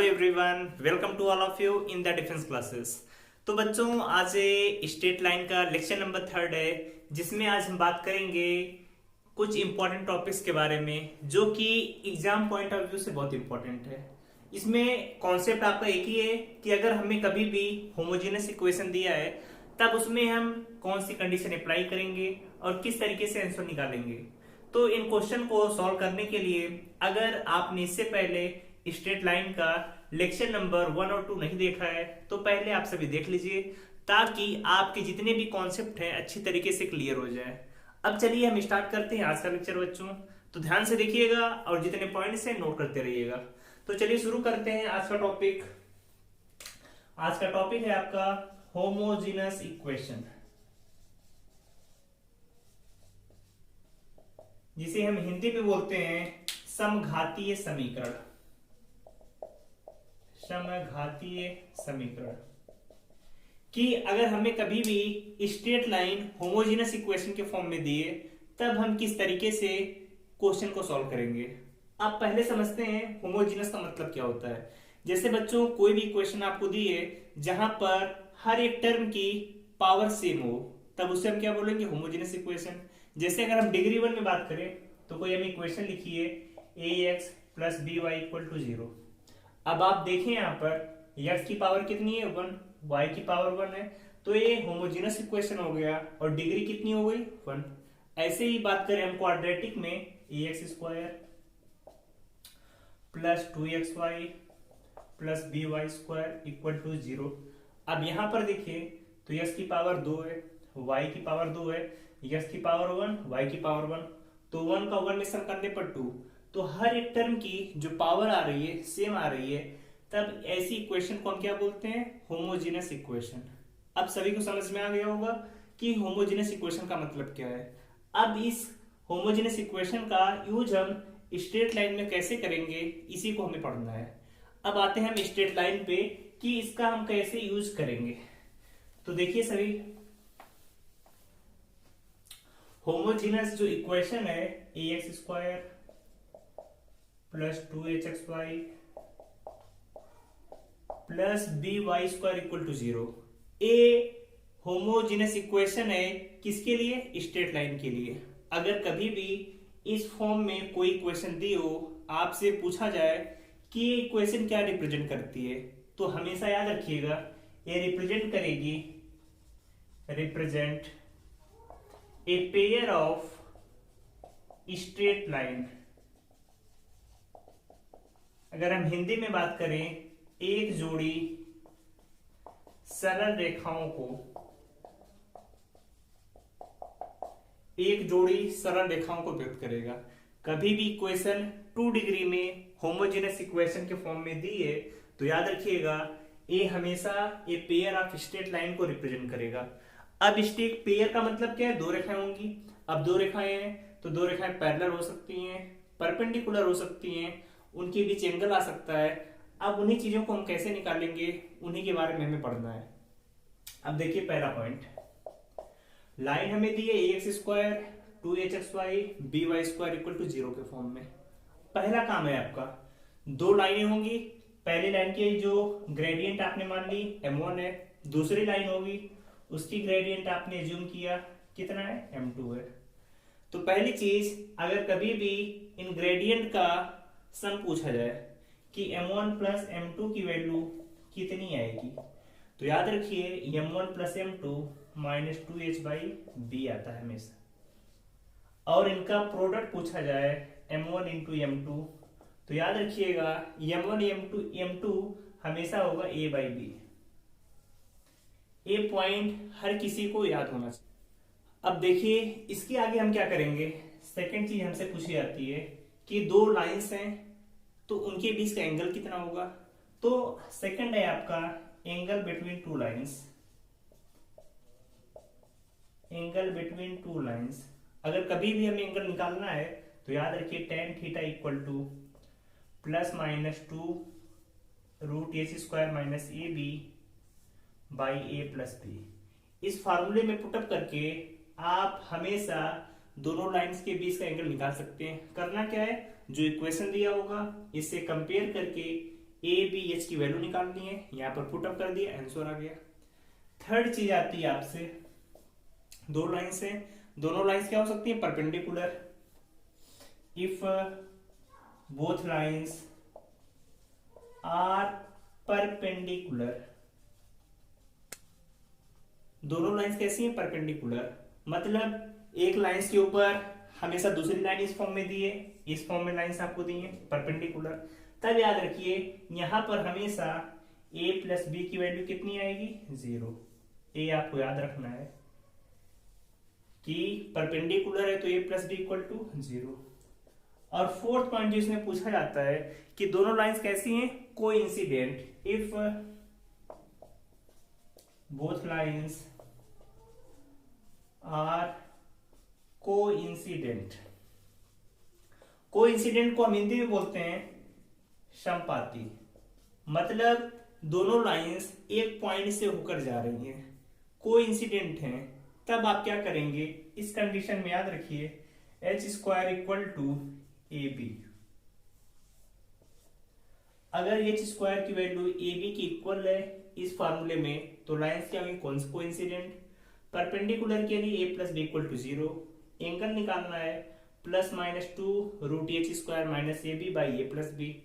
Everyone, welcome to all of you in the defence classes. तो बच्चों, आज straight line का लेक्चर नंबर 3 है, जिसमें आज हम बात करेंगे कुछ इंपॉर्टेंट टॉपिक्स के बारे में जो कि एग्जाम पॉइंट ऑफ व्यू से बहुत इंपॉर्टेंट है। इसमें कॉन्सेप्ट आपका एक ही है कि अगर हमें कभी भी होमोजेनियस इक्वेशन दिया है तब उसमें हम कौन सी कंडीशन अप्लाई करेंगे और किस तरीके से आंसर निकालेंगे। तो इन क्वेश्चन को सॉल्व करने के लिए अगर आपने इससे पहले स्ट्रेट लाइन का लेक्चर नंबर 1 और 2 नहीं देखा है तो पहले आप सभी देख लीजिए, ताकि आपके जितने भी कॉन्सेप्ट हैं अच्छी तरीके से क्लियर हो जाए। अब चलिए हम स्टार्ट करते हैं आज का लेक्चर बच्चों। तो ध्यान से देखिएगा और जितने पॉइंट्स हैं नोट करते रहिएगा। तो चलिए शुरू करते हैं आज का टॉपिक। आज का टॉपिक है आपका होमोजेनस इक्वेशन, जिसे हम हिंदी में बोलते हैं समघातीय समीकरण। समघातीय समीकरण कि अगर हमें कभी भी स्ट्रेट लाइन होमोजेनस इक्वेशन के फॉर्म में दिए तब हम किस तरीके से क्वेश्चन को सॉल्व करेंगे। आप पहले समझते हैं होमोजेनस का मतलब क्या होता है। जैसे बच्चों, कोई भी इक्वेशन आपको दी है जहां पर हर एक टर्म की पावर सेम हो, तब उसे हम क्या बोलेंगे, होमोजेनस इक्वेशन। जैसे अगर हम डिग्री 1 में बात करें तो कोई हमें इक्वेशन लिखी है ax plus by equal to 0। अब आप देखें यहाँ पर x की पावर कितनी है, 1, y की पावर 1 है, तो ये होमोजेनस इक्वेशन हो गया और डिग्री कितनी हो गई, 1। ऐसे ही बात करें हम क्वाड्रेटिक में, ax स्क्वायर प्लस 2xy प्लस by स्क्वायर इक्वल टू 0। अब यहां पर देखिए तो x की पावर 2 है, y की पावर 2 है, x की पावर 1, y की पावर 1, तो 1 का 1 में सम करने पर 2, तो हर एक टर्म की जो पावर आ रही है सेम आ रही है, तब ऐसी इक्वेशन को हम क्या बोलते हैं, होमोजेनस इक्वेशन। अब सभी को समझ में आ गया होगा कि होमोजेनस इक्वेशन का मतलब क्या है। अब इस होमोजेनस इक्वेशन का यूज हम स्ट्रेट लाइन में कैसे करेंगे, इसी को हमें पढ़ना है। अब आते हैं हम स्ट्रेट लाइन पे कि इसका हम कैसे यूज करेंगे। तो देखिए सभी, होमोजेनस जो इक्वेशन है ax स्क्वायर प्लस 2hxy प्लस by square equal to 0, a homogeneous equation है किसके लिए, स्ट्रेट लाइन के लिए। अगर कभी भी इस फॉर्म में कोई इक्वेशन दी हो, आपसे पूछा जाए कि ये इक्वेशन क्या रिप्रेजेंट करती है, तो हमेशा याद रखिएगा ये रिप्रेजेंट करेगी, represent a pair of straight line. अगर हम हिंदी में बात करें, एक जोड़ी सरल रेखाओं को, एक जोड़ी सरल रेखाओं को व्यक्त करेगा। कभी भी इक्वेशन 2 डिग्री में होमोजेनस इक्वेशन के फॉर्म में दी है तो याद रखिएगा ए हमेशा a pair of straight line को रिप्रेजेंट करेगा। अब स्ट्रेट पेयर का मतलब क्या है, 2 रेखाएं होंगी। अब 2 रेखाएं हैं तो 2 रेखाएं पैरेलल हो सकती हैं, परपेंडिकुलर हो सकती हैं, उनके बीच एंगल आ सकता है। अब उन्हीं चीजों को हम कैसे निकालेंगे, उन्हीं के बारे में हमें पढ़ना है। अब देखिए पहला पॉइंट, लाइन हमें दी है ax square 2hxy by square equal to 0 के फॉर्म में। पहला काम है आपका, 2 लाइनें होंगी। पहली लाइन की जो ग्रेडियंट आपने मान ली m1 है, दूसरी लाइन होगी उसकी ग्रेडियंट आपने एज्यूम किया कितना है, m2 है। तो पहली चीज, अगर कभी भी इन ग्रेडियंट का सम पूछा जाए कि m1 प्लस m2 की वैल्यू कितनी आएगी, तो याद रखिए m1 plus m2 minus 2h by B आता है हमेशा। और इनका प्रोडक्ट पूछा जाए m1 इंटू m2, तो याद रखिएगा m1 m2 हमेशा होगा a by B. A point हर किसी को याद होना चाहिए। अब देखिए इसके आगे हम क्या करेंगे। सेकंड चीज हमसे पूछी जाती है कि 2 लाइंस हैं तो उनके बीच का एंगल कितना होगा। तो सेकंड है आपका angle between 2 lines. Angle between 2 lines, अगर कभी भी हमें एंगल निकालना है तो याद रखिए tan theta equal to plus minus 2 root a square minus A B by A plus b. इस फार्मूले में पुटअप करके आप हमेशा दोनों लाइंस के बीच का एंगल निकाल सकते हैं। करना क्या है, जो इक्वेशन दिया होगा इससे कंपेयर करके ए बी एच की वैल्यू निकालनी है, यहाँ पर पुट अप कर दिया, आंसर आ गया। थर्ड चीज आती है आपसे, दो लाइंस है, दोनों लाइंस क्या हो सकती है, perpendicular. If both lines are perpendicular, दोनों लाइंस कैसी हैं, परपेंडिकुलर, मतलब एक लाइंस के ऊपर हमेशा दूसरी लाइन इस फॉर्म में दी है, इस फॉर्म में लाइंस आपको दी है परपेंडिकुलर। तब याद रखिए यहां पर हमेशा a प्लस बी की वैल्यू कितनी आएगी, 0। ये आपको याद रखना है कि परपेंडिकुलर है तो a plus B equal to 0। और फोर्थ पॉइंट जो इसमें पूछा जाता है कि दोनों लाइंस कैसी हैं, coincident. If both lines are coincident, coincident को हम हिंदी में बोलते हैं समपाती, मतलब दोनों लाइंस एक पॉइंट से होकर जा रही हैं, कोइंसिडेंट हैं। तब आप क्या करेंगे, इस कंडीशन में याद रखिए h square equal to a b. अगर एच स्क्वायर की वैल्यू ए बी की इक्वल है इस फार्मूले में, तो लाइंस क्या होंगी, कोइंसिडेंट। परपेंडिकुलर के लिए A plus B equal to 0, angle निकालना है plus minus 2 root H square minus A B by A plus B.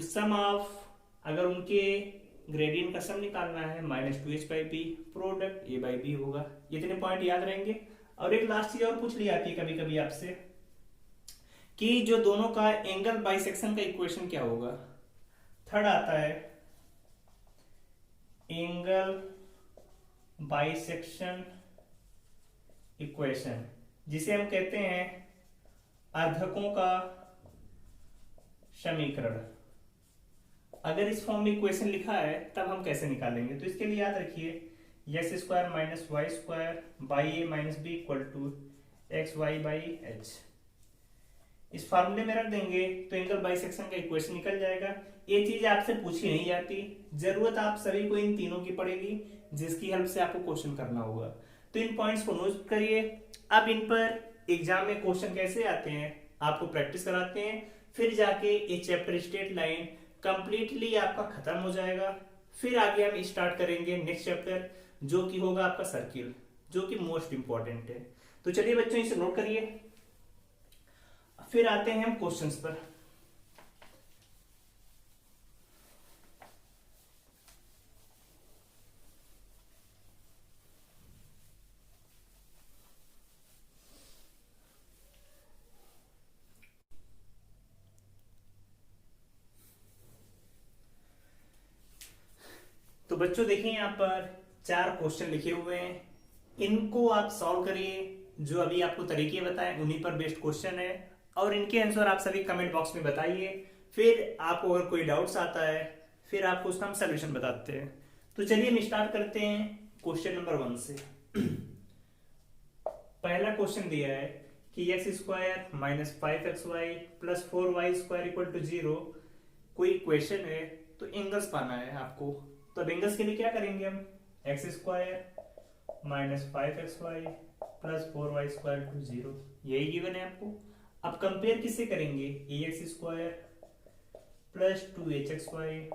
Sum of, अगर उनके ग्रेडियंट का सम निकालना है minus 2h by B, product A by B होगा। इतने पॉइंट याद रहेंगे। और एक लास्ट चीज और पूछ ली जाती है कभी कभी आपसे कि जो दोनों का एंगल बाइसेक्शन का इक्वेशन क्या होगा। थर्ड आता है एंगल बाइसेक्शन इक्वेशन, जिसे हम कहते हैं अर्धकों का समीकरण। अगर इस फॉर्म में इक्वेशन लिखा है तब हम कैसे निकालेंगे, तो इसके लिए याद रखिए x square minus y square by a minus b equal to x y by h. इस फार्मूले में रख देंगे तो एंगल बाइसेक्शन का इक्वेशन निकल जाएगा। ये चीज आपसे पूछी नहीं जाती, जरूरत आप सभी को इन तीनों की पड़ेगी, जिसकी हेल्प से आपको क्वेश्चन करना होगा। तो इन पॉइंट्स को नोट करिए। अब इन पर एग्जाम में क्वेश्चन कैसे आते हैं आपको प्रैक्टिस कराते हैं, फिर जाके ये चैप्टर स्ट्रेट लाइन कंप्लीटली आपका खत्म हो जाएगा। फिर आगे हम स्टार्ट करेंगे नेक्स्ट चैप्टर, जो कि होगा आपका सर्किल, जो कि मोस्ट इंपॉर्टेंट है। तो चलिए बच्चों इसे नोट करिए, फिर आते हैं हम क्वेश्चंस पर। तो बच्चों देखिए यहाँ पर 4 क्वेश्चन लिखे हुए हैं, इनको आप सॉल्व करिए। जो अभी आपको तरीके बताए उन्हीं पर बेस्ड क्वेश्चन है, और इनके आंसर आप सभी कमेंट बॉक्स में बताइए। फिर आपको अगर कोई डाउट्स आता है फिर आपको उसका हम सोल्यूशन बताते हैं। तो चलिए हम स्टार्ट करते हैं क्वेश्चन नंबर 1 से। पहला क्वेश्चन दिया है कि x square minus 5xy plus 4y square equal to 0 कोई इक्वेशन है, तो एंगल्स पाना है आपको। तो अब एंगल्स के लिए क्या करेंगे हम, X square minus 5xy plus 4y square to 0, यही गिवन है आपको। अब कंपेयर किससे करेंगे, A X square plus 2hxy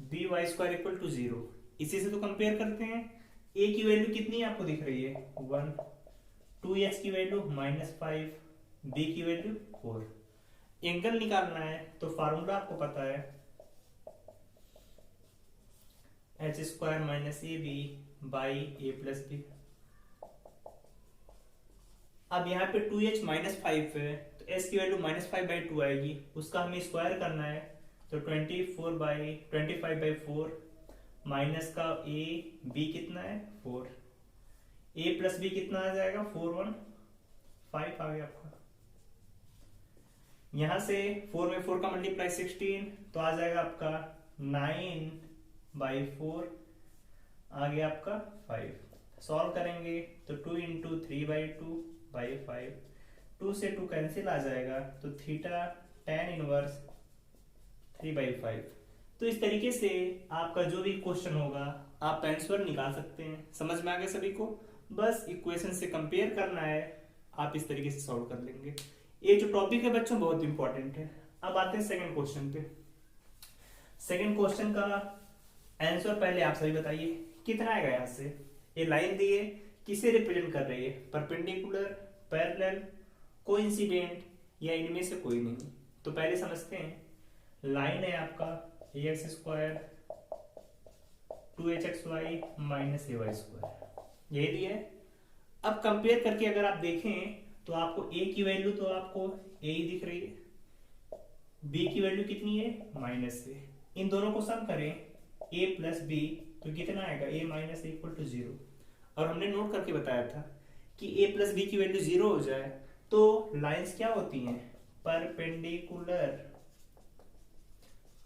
B Y square equal to 0, इसी से तो कंपेयर करते हैं। ए की वैल्यू कितनी आपको दिख रही है 1, 2x की वैल्यू -5, बी की वैल्यू 4। एंगल निकालना है तो फार्मूला आपको पता है h square minus A B by A plus b. अब यहाँ पे 2h -5 है तो s की वैल्यू -5/2 आएगी, उसका हमें स्क्वायर करना है। तो 25/4 माइनस का a b कितना है 4, a प्लस b कितना आ जाएगा 4 1 5 आ गया आपका। यहां से 4 में 4 का मल्टीप्लाई 16 तो आ जाएगा आपका 9/4 आ गया आपका 5। सॉल्व करेंगे तो 2 × 3/2/5, 2 से 2 कैंसिल आ जाएगा तो थीटा tan इनवर्स 3/5। तो इस तरीके से आपका जो भी क्वेश्चन होगा आप आंसर निकाल सकते हैं। समझ में आ गया सभी को, बस इक्वेशन से कंपेयर करना है, आप इस तरीके से सॉल्व कर लेंगे। ये जो टॉपिक है बच्चों बहुत इंपॉर्टेंट है, अब आते हैं सेकंड क्वेश्चन पे। सेकंड क्वेश्चन का आंसर पहले आप सभी बताइए, कितना आएगा यहाँ से। ये लाइन दी है, किसे रिप्रेजेंट कर रही है, परपेंडिकुलर, पैरेलल, कोइंसिडेंट या इनमें से कोई नहीं। तो पहले समझते हैं, लाइन है आपका ax square 2hxy minus ay square, यही दिया है। अब कंपेयर करके अगर आप देखें तो आपको a की वैल्यू तो आपको a ही दिख रही है, b की वैल्यू कितनी है माइनस से। इन दोनों को सम करें a प्लस बी तो कितना आएगा, a माइनस इक्वल टू 0। और हमने नोट करके बताया था कि a प्लस बी की वैल्यू 0 हो जाए तो लाइंस क्या होती हैं, परपेंडिकुलर।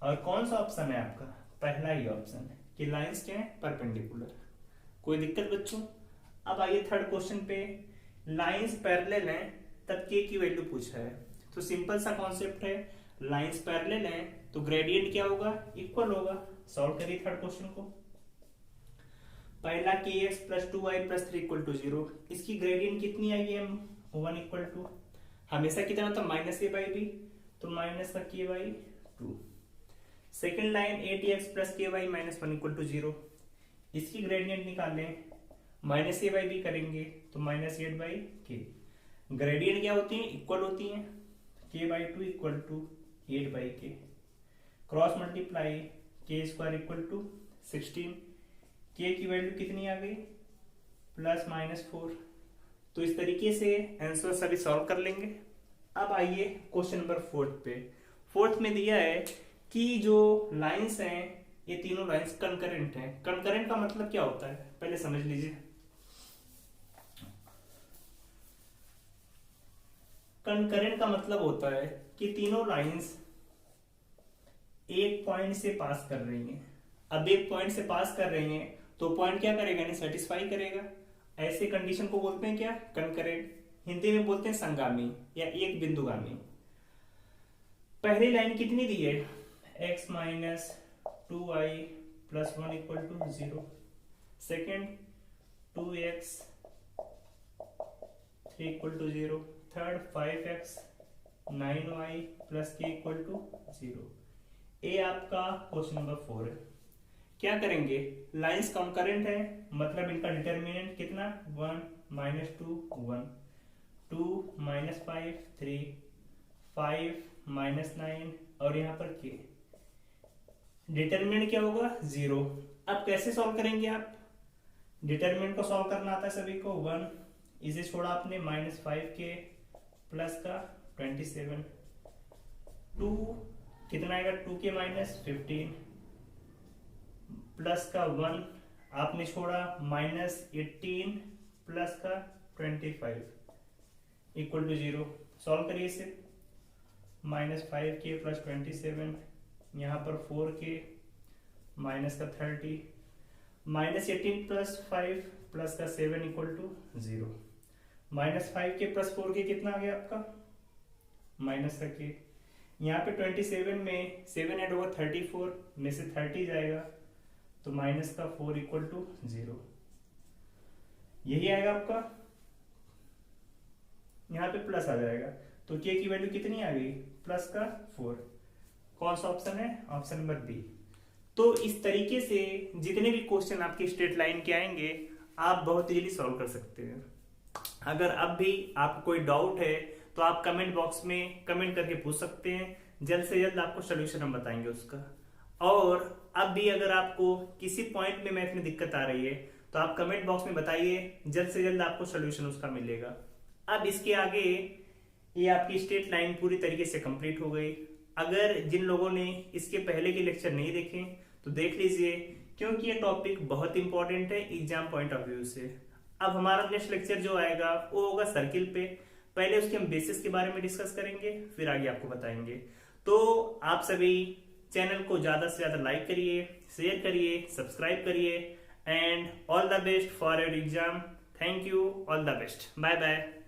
और कौन सा ऑप्शन है आपका, पहला ही ऑप्शन है कि लाइंस क्या है, परपेंडिकुलर। कोई दिक्कत बच्चों। अब आइए थर्ड क्वेश्चन पे, लाइंस पैरेलल हैं तब k की वैल्यू पूछा है। तो सिंपल सा कॉन्सेप्ट है, लाइंस पैरेलल हैं तो ग्रेडियंट क्या होगा, इक्वल होगा। सॉल्व करिए थर्ड क्वेश्चन को। पहला kx plus 2y plus 3 equal to 0, इसकी ग्रेडियंट कितनी आई है, 1 इक्वल टू, हमेशा कितना होता है माइनस a बाई बी, तो माइनस का k by 2। Second line 8x plus के वाई माइनस 1 इक्वल टू 0, इसकी ग्रेडियंट निकालें, माइनस ए बाई बी करेंगे तो माइनस 8 बाई के। ग्रेडियंट क्या होती है, इक्वल होती हैं, k by 2 equal to 8 by k. Cross multiply k square equal to 16, k की वैल्यू कितनी आ गई, प्लस माइनस 4। तो इस तरीके से आंसर सभी सॉल्व कर लेंगे। अब आइए क्वेश्चन नंबर फोर्थ पे। फोर्थ में दिया है कि जो लाइंस हैं ये तीनों लाइंस कंकरेंट हैं। कंकरेंट का मतलब क्या होता है, पहले समझ लीजिए। कंकरेंट का मतलब होता है कि तीनों लाइंस एक पॉइंट से पास कर रही हैं। अब एक पॉइंट से पास कर रही हैं तो पॉइंट क्या करेगा, यानी सेटिस्फाई करेगा। ऐसे कंडीशन को बोलते हैं क्या, कंकरेंट। हिंदी में बोलते हैं संगामी या एक बिंदुगामी। पहली लाइन कितनी दी है, x minus 2y plus 1 equal to 0। Second 2x 3 equal to 0। Third 5x 9y plus k equal to 0। ए आपका क्वेश्चन नंबर 4 है। क्या करेंगे, लाइंस कंकरेंट है मतलब इनका डिटर्मिनेंट कितना, 1 माइनस 2 1, 2 माइनस 5 3, 5 माइनस 9 और यहाँ पर k। डिटर्मिनेंट क्या होगा, 0। अब कैसे सॉल्व करेंगे आप, डिटर्मिनेंट को सॉल्व करना आता है सभी को। 1 इसे छोड़ा आपने, माइनस 5k प्लस का 27, 2 कितना आएगा, 2k माइनस 15 प्लस का 1 आपने छोड़ा, माइनस 18 प्लस का 25 इक्वल टू 0। सॉल्व करिए इसे, माइनस 5k प्लस 27, यहाँ पर 4k माइनस का 30, माइनस 18 प्लस 5 प्लस का 7 equal to 0। Minus 5k plus 4k कितना आ गया आपका, माइनस का k। यहाँ पे 27 में 7 ऐड होगा 34 में से 30 जाएगा तो माइनस का 4 इक्वल टू 0। यही आएगा आपका, यहाँ पे प्लस आ जाएगा तो k की वैल्यू कितनी आ गई, प्लस का 4। कौन सा ऑप्शन है, ऑप्शन नंबर बी। तो इस तरीके से जितने भी क्वेश्चन आपके स्ट्रेट लाइन के आएंगे आप बहुत इजीली सॉल्व कर सकते हैं। अगर अब भी आपको कोई डाउट है तो आप कमेंट बॉक्स में कमेंट करके पूछ सकते हैं, जल्द से जल्द आपको सोल्यूशन हम बताएंगे उसका। और अब भी अगर आपको किसी पॉइंट में मैथ में दिक्कत आ रही है तो आप कमेंट बॉक्स में बताइए, जल्द से जल्द आपको सोल्यूशन उसका मिलेगा। अब इसके आगे ये आपकी स्ट्रेट लाइन पूरी तरीके से कंप्लीट हो गई। अगर जिन लोगों ने इसके पहले के लेक्चर नहीं देखे तो देख लीजिए, क्योंकि ये टॉपिक बहुत इंपॉर्टेंट है एग्जाम पॉइंट ऑफ व्यू से। अब हमारा नेक्स्ट लेक्चर जो आएगा वो होगा सर्किल पे। पहले उसके हम बेसिस के बारे में डिस्कस करेंगे, फिर आगे आपको बताएंगे। तो आप सभी चैनल को ज्यादा से ज्यादा लाइक करिए, शेयर करिए, सब्सक्राइब करिए and all the best for your exam. Thank you, all the best, bye bye.